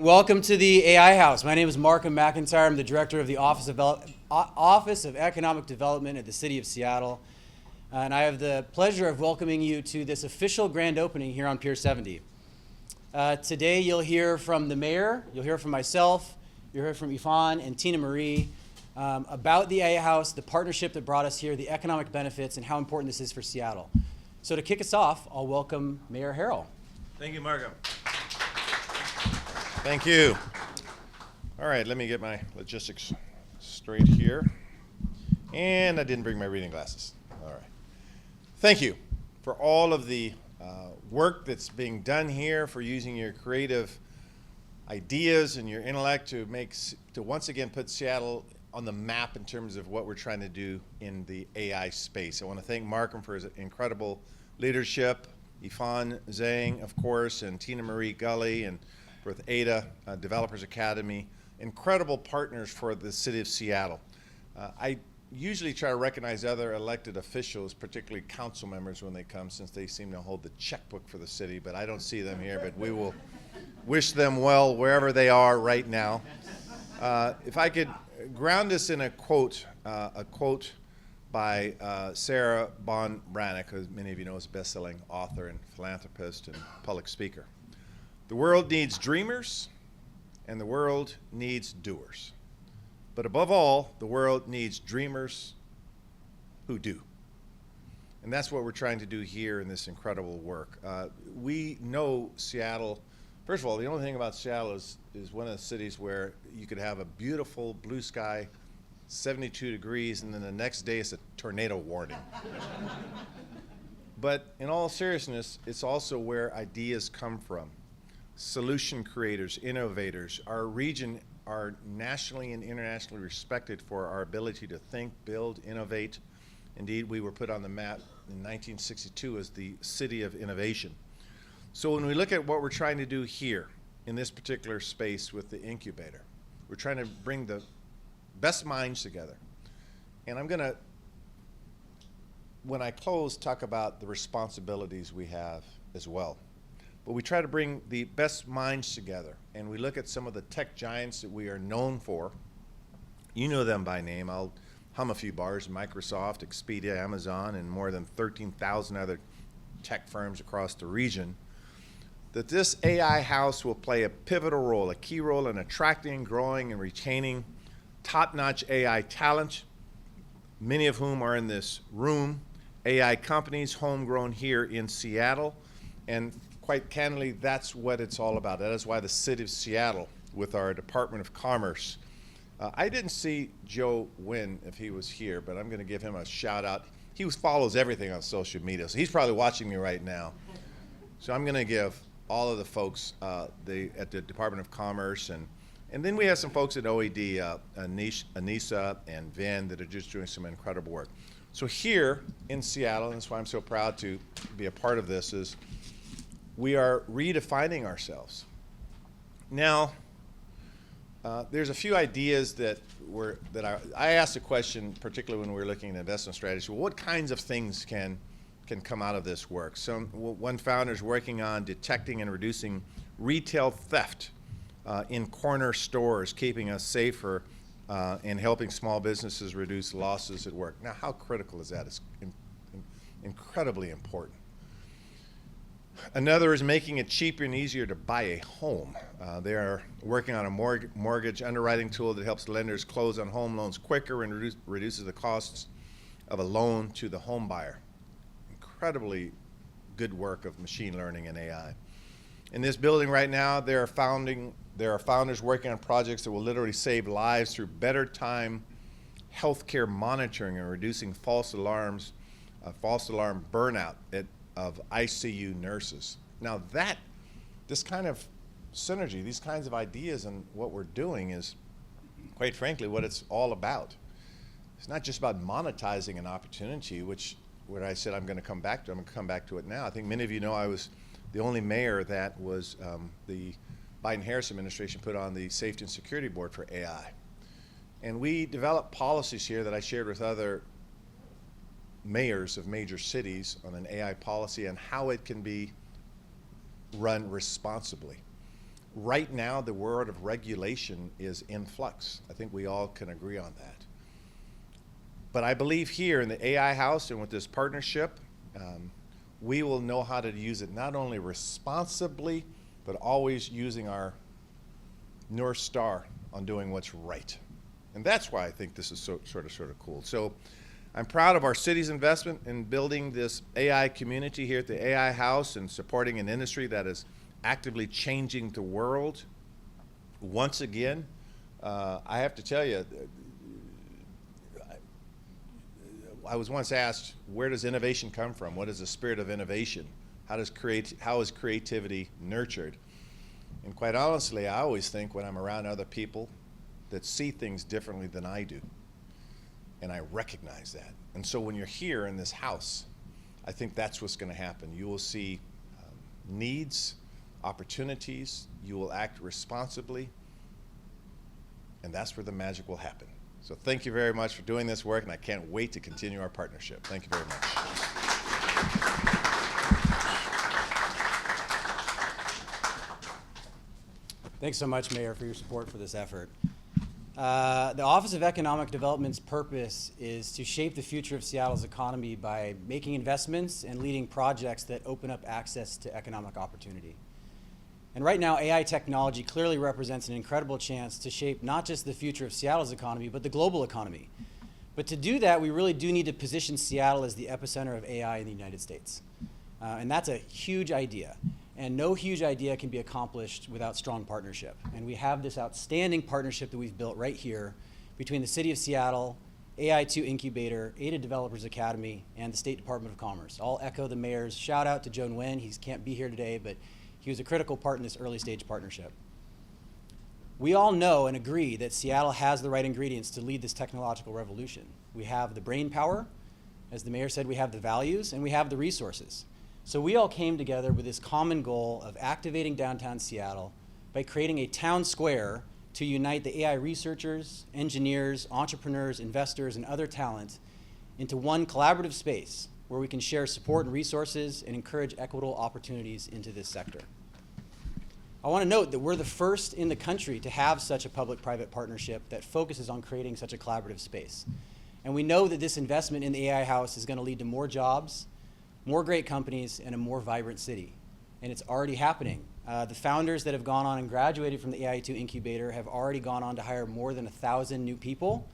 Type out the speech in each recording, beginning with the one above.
Welcome to the AI House. My name is Markham McIntyre. I'm the director of the Office of Economic Development at the City of Seattle. And I have the pleasure of welcoming you to this official grand opening here on Pier 70. Today you'll hear from the mayor, you'll hear from myself, you'll hear from Yvonne and Tina Marie about the AI House, the partnership that brought us here, the economic benefits, and how important this is for Seattle. So to kick us off, I'll welcome Mayor Harrell. Thank you, Markham. Thank you. All right, let me get my logistics straight here. And I didn't bring my reading glasses. All right. Thank you for all of the work that's being done here, for using your creative ideas and your intellect to once again put Seattle on the map in terms of what we're trying to do in the AI space. I want to thank Markham for his incredible leadership, Yvonne Zhang, of course, and Tina Marie Gully, and with ADA Developers Academy, incredible partners for the City of Seattle. I usually try to recognize other elected officials, particularly council members when they come, since they seem to hold the checkbook for the city, but I don't see them here, but we will wish them well wherever they are right now. If I could ground this in a quote by Sarah Bon Brannick, who many of you know is a best-selling author and philanthropist and public speaker. The world needs dreamers, and the world needs doers. But above all, the world needs dreamers who do. And that's what we're trying to do here in this incredible work. We know Seattle. First of all, the only thing about Seattle is one of the cities where you could have a beautiful blue sky, 72 degrees, and then the next day it's a tornado warning. But in all seriousness, it's also where ideas come from. Solution creators, innovators. Our region are nationally and internationally respected for our ability to think, build, innovate. Indeed, we were put on the map in 1962 as the city of innovation. So when we look at what we're trying to do here in this particular space with the incubator, we're trying to bring the best minds together. And I'm going to, when I close, talk about the responsibilities we have as well. But we try to bring the best minds together, and we look at some of the tech giants that we are known for. You know them by name. I'll hum a few bars: Microsoft, Expedia, Amazon, and more than 13,000 other tech firms across the region. That this AI house will play a pivotal role, a key role in attracting, growing, and retaining top-notch AI talent, many of whom are in this room, AI companies homegrown here in Seattle, and quite candidly, that's what it's all about. That is why the City of Seattle, with our Department of Commerce, I didn't see Joe Wynn if he was here, but I'm going to give him a shout out. He follows everything on social media, so he's probably watching me right now. So I'm going to give all of the folks at the Department of Commerce, and then we have some folks at OED, Anissa and Vin, that are just doing some incredible work. So here in Seattle, and that's why I'm so proud to be a part of this, is we are redefining ourselves. Now, there's a few ideas that I asked a question, particularly when we were looking at investment strategy. Well, what kinds of things can come out of this work? So one founder is working on detecting and reducing retail theft in corner stores, keeping us safer and helping small businesses reduce losses at work. Now, how critical is that? It's incredibly important. Another is making it cheaper and easier to buy a home. They are working on a mortgage underwriting tool that helps lenders close on home loans quicker and reduces the costs of a loan to the home buyer. Incredibly good work of machine learning and AI. In this building right now, there are founders working on projects that will literally save lives through better time healthcare monitoring and reducing false alarm burnout of ICU nurses. Now this kind of synergy, these kinds of ideas and what we're doing is, quite frankly, what it's all about. It's not just about monetizing an opportunity, which what I said I'm going to come back to. I'm going to come back to it now. I think many of you know I was the only mayor that was the Biden-Harris administration put on the Safety and Security Board for AI. And we developed policies here that I shared with other mayors of major cities on an AI policy and how it can be run responsibly. right now the world of regulation is in flux. I think we all can agree on that. But I believe here in the AI House and with this partnership, we will know how to use it not only responsibly, but always using our North Star on doing what's right. And that's why I think this is sort of cool. So I'm proud of our city's investment in building this AI community here at the AI House and supporting an industry that is actively changing the world. Once again, I have to tell you, I was once asked, where does innovation come from? What is the spirit of innovation? How is creativity nurtured? And quite honestly, I always think when I'm around other people that see things differently than I do. And I recognize that. And so when you're here in this house, I think that's what's going to happen. You will see needs, opportunities, you will act responsibly, and that's where the magic will happen. So thank you very much for doing this work, and I can't wait to continue our partnership. Thank you very much. Thanks so much, Mayor, for your support for this effort. The Office of Economic Development's purpose is to shape the future of Seattle's economy by making investments and leading projects that open up access to economic opportunity. And right now, AI technology clearly represents an incredible chance to shape not just the future of Seattle's economy, but the global economy. But to do that, we really do need to position Seattle as the epicenter of AI in the United States. And that's a huge idea. And no huge idea can be accomplished without strong partnership. And we have this outstanding partnership that we've built right here between the City of Seattle, AI2 Incubator, AI Developers Academy, and the State Department of Commerce. I'll echo the mayor's shout out to Joan Nguyen. He can't be here today, but he was a critical part in this early stage partnership. We all know and agree that Seattle has the right ingredients to lead this technological revolution. We have the brain power, as the mayor said, we have the values, and we have the resources. So we all came together with this common goal of activating downtown Seattle by creating a town square to unite the AI researchers, engineers, entrepreneurs, investors, and other talent into one collaborative space where we can share support and resources and encourage equitable opportunities into this sector. I want to note that we're the first in the country to have such a public-private partnership that focuses on creating such a collaborative space. And we know that this investment in the AI House is going to lead to more jobs, more great companies, and a more vibrant city. And it's already happening. The founders that have gone on and graduated from the AI2 Incubator have already gone on to hire more than 1,000 new people.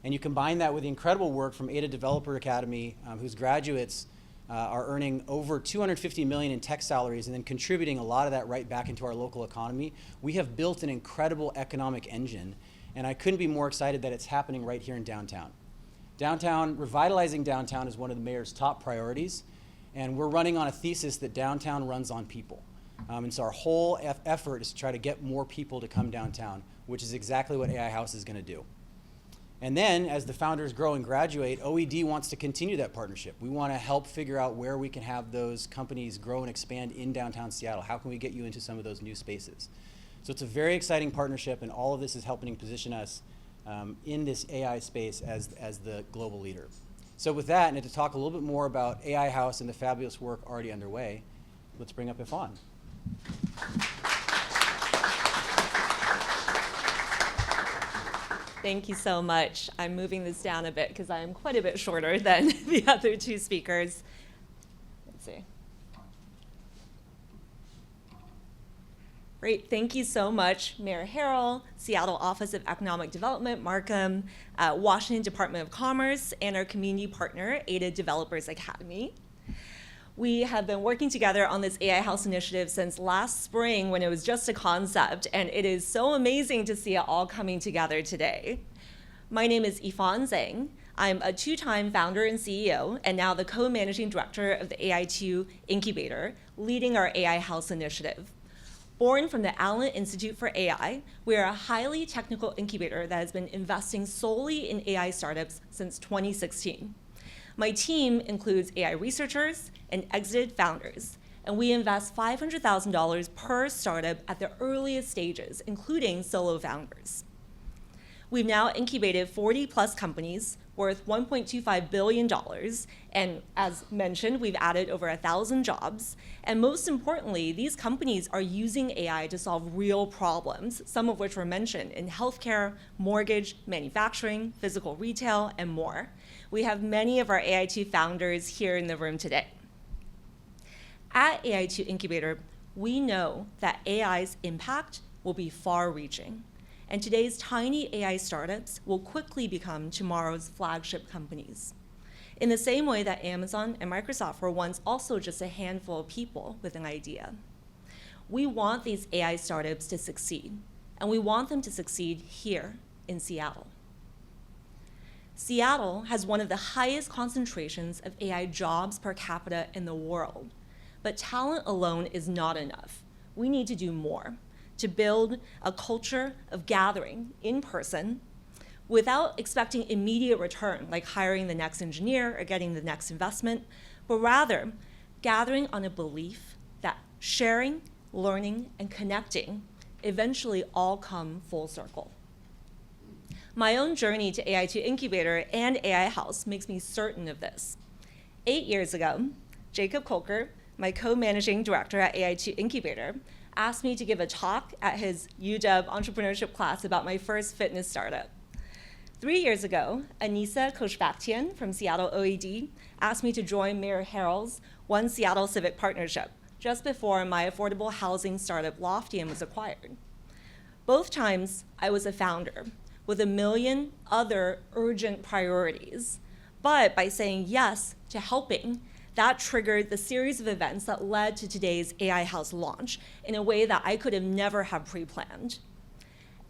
And you combine that with the incredible work from AI Developer Academy, whose graduates are earning over $250 million in tech salaries and then contributing a lot of that right back into our local economy. We have built an incredible economic engine, and I couldn't be more excited that it's happening right here in downtown. Revitalizing downtown is one of the mayor's top priorities, and we're running on a thesis that downtown runs on people. And so our whole effort is to try to get more people to come downtown, which is exactly what AI House is going to do. And then, as the founders grow and graduate, OED wants to continue that partnership. We want to help figure out where we can have those companies grow and expand in downtown Seattle. How can we get you into some of those new spaces? So it's a very exciting partnership, and all of this is helping position us in this AI space as the global leader. So with that, and to talk a little bit more about AI House and the fabulous work already underway, let's bring up Ifan. Thank you so much. I'm moving this down a bit because I am quite a bit shorter than the other two speakers. Let's see. Great, thank you so much, Mayor Harrell, Seattle Office of Economic Development, Markham, Washington Department of Commerce, and our community partner, AI Developers Academy. We have been working together on this AI House initiative since last spring when it was just a concept, and it is so amazing to see it all coming together today. My name is Ifan Zhang. I'm a two-time founder and CEO, and now the co-managing director of the AI2 Incubator, leading our AI House initiative. Born from the Allen Institute for AI, we are a highly technical incubator that has been investing solely in AI startups since 2016. My team includes AI researchers and exited founders, and we invest $500,000 per startup at the earliest stages, including solo founders. We've now incubated 40 plus companies worth $1.25 billion. And as mentioned, we've added over 1,000 jobs. And most importantly, these companies are using AI to solve real problems, some of which were mentioned in healthcare, mortgage, manufacturing, physical retail, and more. We have many of our AI2 founders here in the room today. At AI2 Incubator, we know that AI's impact will be far-reaching. And today's tiny AI startups will quickly become tomorrow's flagship companies. In the same way that Amazon and Microsoft were once also just a handful of people with an idea. We want these AI startups to succeed, and we want them to succeed here in Seattle. Seattle has one of the highest concentrations of AI jobs per capita in the world, but talent alone is not enough. We need to do more to build a culture of gathering in person without expecting immediate return, like hiring the next engineer or getting the next investment, but rather gathering on a belief that sharing, learning, and connecting eventually all come full circle. My own journey to AI2 Incubator and AI House makes me certain of this. 8 years ago, Jacob Kolker, my co-managing director at AI2 Incubator, asked me to give a talk at his UW entrepreneurship class about my first fitness startup. 3 years ago, Anissa Koshbaktian from Seattle OED asked me to join Mayor Harrell's One Seattle Civic Partnership just before my affordable housing startup Loftium was acquired. Both times, I was a founder with a million other urgent priorities. But by saying yes to helping, that triggered the series of events that led to today's AI House launch in a way that I could have never have pre-planned.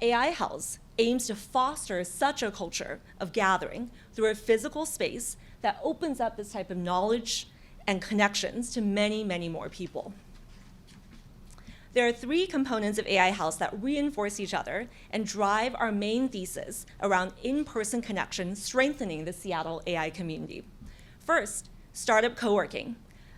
AI House aims to foster such a culture of gathering through a physical space that opens up this type of knowledge and connections to many, many more people. There are 3 components of AI House that reinforce each other and drive our main thesis around in-person connection, strengthening the Seattle AI community. First, startup co-working.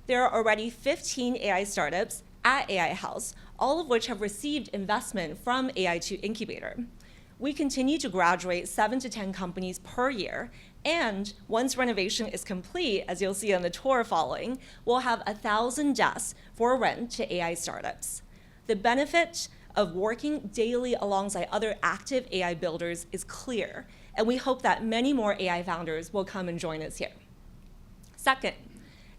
There are already 15 AI startups at AI House, all of which have received investment from AI2 Incubator. We continue to graduate 7 to 10 companies per year, and once renovation is complete, as you'll see on the tour following, we'll have 1,000 desks for rent to AI startups. The benefit of working daily alongside other active AI builders is clear, and we hope that many more AI founders will come and join us here. Second,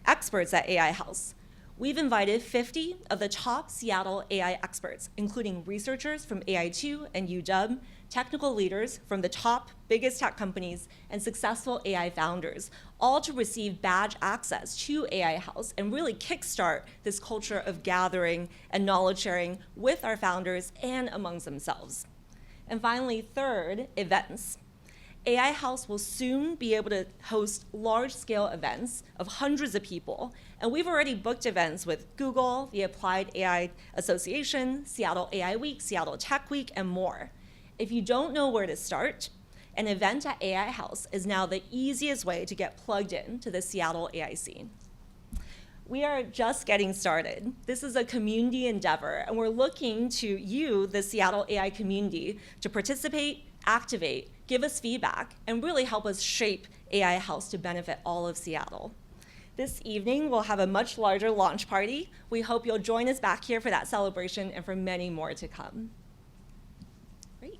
experts at AI House. We've invited 50 of the top Seattle AI experts, including researchers from AI2 and UW, technical leaders from the top biggest tech companies, and successful AI founders, all to receive badge access to AI House and really kickstart this culture of gathering and knowledge sharing with our founders and amongst themselves. And finally, third, events. AI House will soon be able to host large-scale events of hundreds of people, and we've already booked events with Google, the Applied AI Association, Seattle AI Week, Seattle Tech Week, and more. If you don't know where to start, an event at AI House is now the easiest way to get plugged in to the Seattle AI scene. We are just getting started. This is a community endeavor, and we're looking to you, the Seattle AI community, to participate, activate, give us feedback, and really help us shape AI House to benefit all of Seattle. This evening, we'll have a much larger launch party. We hope you'll join us back here for that celebration and for many more to come. Great.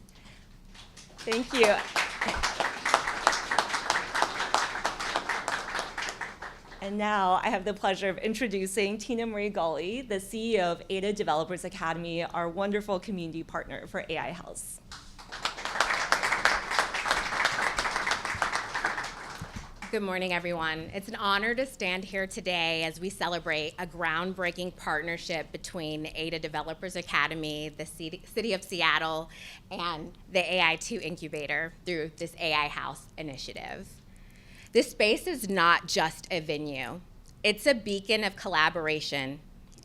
Thank you. And now I have the pleasure of introducing Tina Marie Gully, the CEO of ADA Developers Academy, our wonderful community partner for AI House. Good morning, everyone. It's an honor to stand here today as we celebrate a groundbreaking partnership between ADA Developers Academy, the City of Seattle, and the AI2 Incubator through this AI House initiative. This space is not just a venue. It's a beacon of collaboration,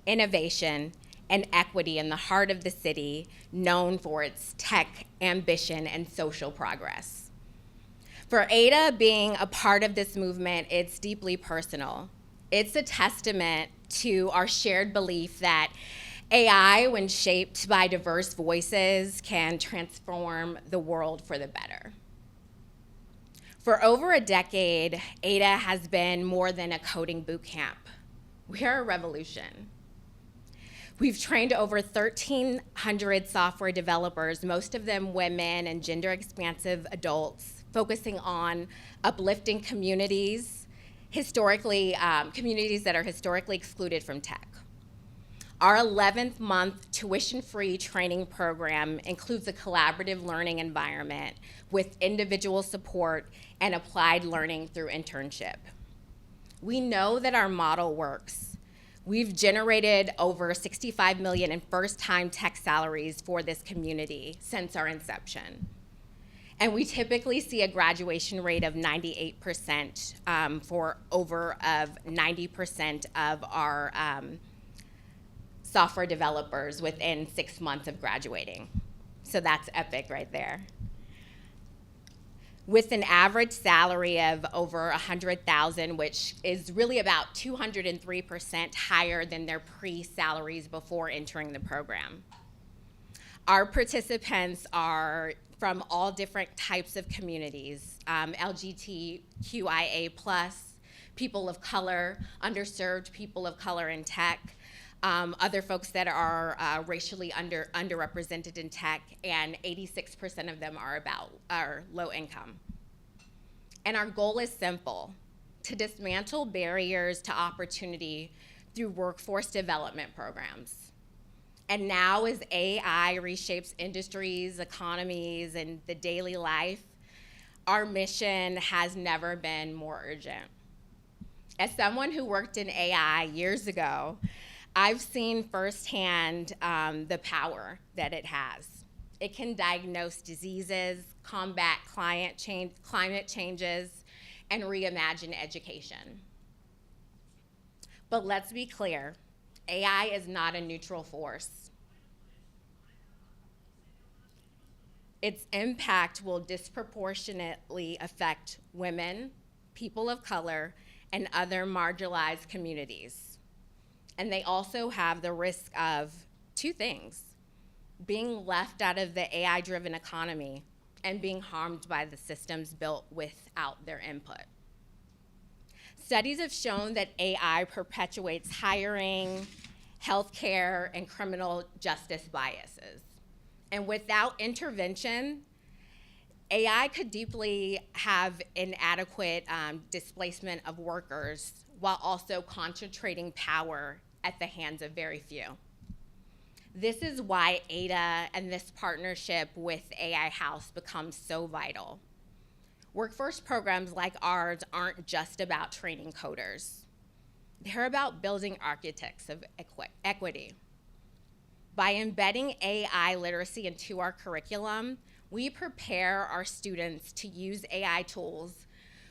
innovation, and equity in the heart of the city, known for its tech, ambition, and social progress. For ADA being a part of this movement, it's deeply personal. It's a testament to our shared belief that AI, when shaped by diverse voices, can transform the world for the better. For over a decade, Ada has been more than a coding boot camp. We are a revolution. We've trained over 1,300 software developers, most of them women and gender-expansive adults, focusing on uplifting communities, communities that are historically excluded from tech. Our 11th month tuition-free training program includes a collaborative learning environment with individual support and applied learning through internship. We know that our model works. We've generated over $65 million in first-time tech salaries for this community since our inception. And we typically see a graduation rate of 98% for over 90% of our software developers within 6 months of graduating. So that's epic right there. With an average salary of over $100,000, which is really about 203% higher than their pre-salaries before entering the program. Our participants are from all different types of communities, LGBTQIA+, people of color, underserved people of color in tech, other folks that are racially underrepresented in tech, and 86% of them are low income. And our goal is simple: to dismantle barriers to opportunity through workforce development programs. And now, as AI reshapes industries, economies, and the daily life, our mission has never been more urgent. As someone who worked in AI years ago, I've seen firsthand the power that it has. It can diagnose diseases, combat climate changes, and reimagine education. But let's be clear, AI is not a neutral force. Its impact will disproportionately affect women, people of color, and other marginalized communities. And they also have the risk of two things: being left out of the AI-driven economy and being harmed by the systems built without their input. Studies have shown that AI perpetuates hiring, healthcare, and criminal justice biases. And without intervention, AI could deeply have inadequate displacement of workers while also concentrating power at the hands of very few. This is why Ada and this partnership with AI House becomes so vital. Workforce programs like ours aren't just about training coders. They're about building architects of equity. By embedding AI literacy into our curriculum, we prepare our students to use AI tools.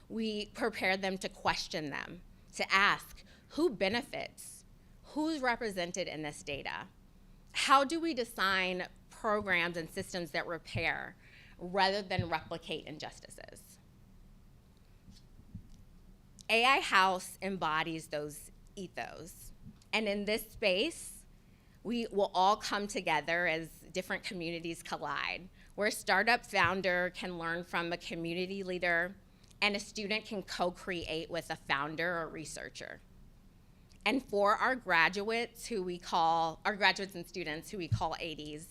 We prepare them to question them, to ask, who benefits? Who's represented in this data? How do we design programs and systems that repair rather than replicate injustices? AI House embodies those ethos. And in this space, we will all come together as different communities collide, where a startup founder can learn from a community leader and a student can co-create with a founder or researcher. And for our graduates and students who we call ADs,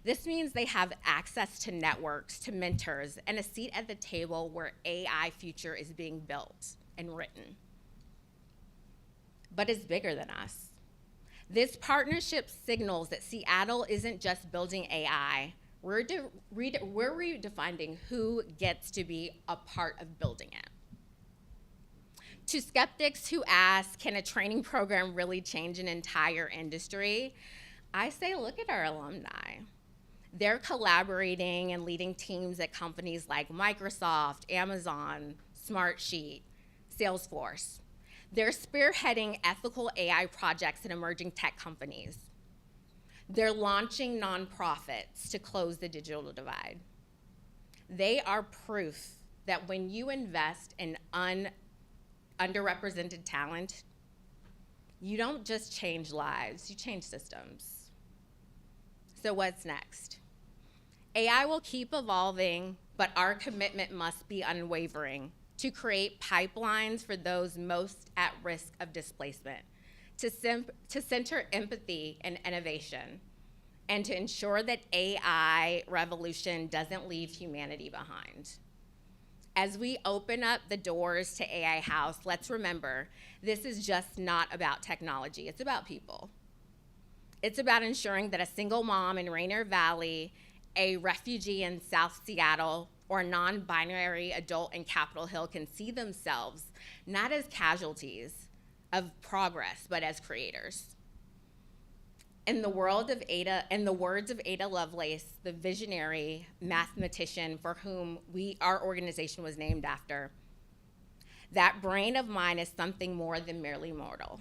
this means they have access to networks, to mentors, and a seat at the table where AI future is being built and written. But it's bigger than us. This partnership signals that Seattle isn't just building AI, we're redefining who gets to be a part of building it. To skeptics who ask, can a training program really change an entire industry? I say, look at our alumni. They're collaborating and leading teams at companies like Microsoft, Amazon, Smartsheet, Salesforce. They're spearheading ethical AI projects in emerging tech companies. They're launching nonprofits to close the digital divide. They are proof that when you invest in underrepresented talent, you don't just change lives, you change systems. So what's next? AI will keep evolving, but our commitment must be unwavering to create pipelines for those most at risk of displacement, to center empathy and innovation, and to ensure that AI revolution doesn't leave humanity behind. As we open up the doors to AI House, let's remember, this is just not about technology, it's about people. It's about ensuring that a single mom in Rainier Valley, a refugee in South Seattle, or a non-binary adult in Capitol Hill can see themselves not as casualties of progress, but as creators. In the words of Ada Lovelace, the visionary mathematician for whom our organization was named after, that brain of mine is something more than merely mortal.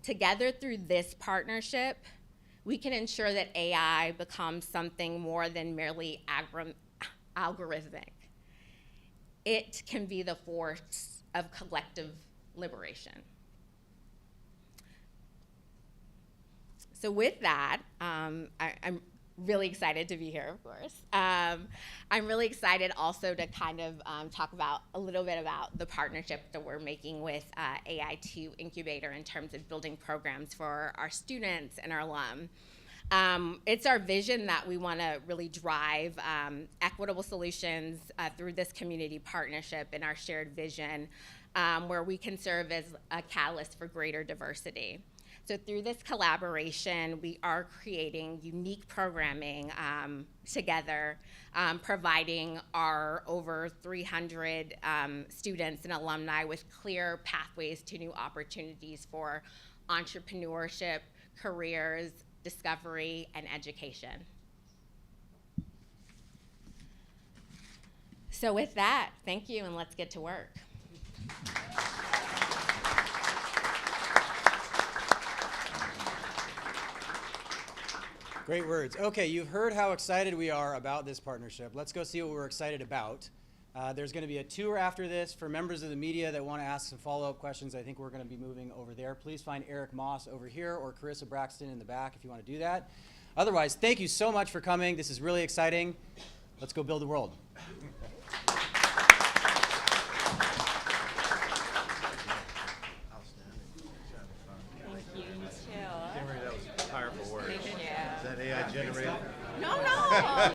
Together through this partnership, we can ensure that AI becomes something more than merely algorithmic. It can be the force of collective liberation. So with that, I'm really excited to be here, of course. I'm really excited also to kind of talk about a little bit about the partnership that we're making with AI2 Incubator in terms of building programs for our students and our alum. It's our vision that we want to really drive equitable solutions through this community partnership and our shared vision, where we can serve as a catalyst for greater diversity. So through this collaboration, we are creating unique programming together, providing our over 300 students and alumni with clear pathways to new opportunities for entrepreneurship, careers, discovery, and education. So with that, thank you, and let's get to work. Great words. Okay, you've heard how excited we are about this partnership. Let's go see what we're excited about. There's going to be a tour after this for members of the media that want to ask some follow-up questions. I think we're going to be moving over there. Please find Eric Moss over here or Carissa Braxton in the back if you want to do that. Otherwise, thank you so much for coming. This is really exciting. Let's go build the world.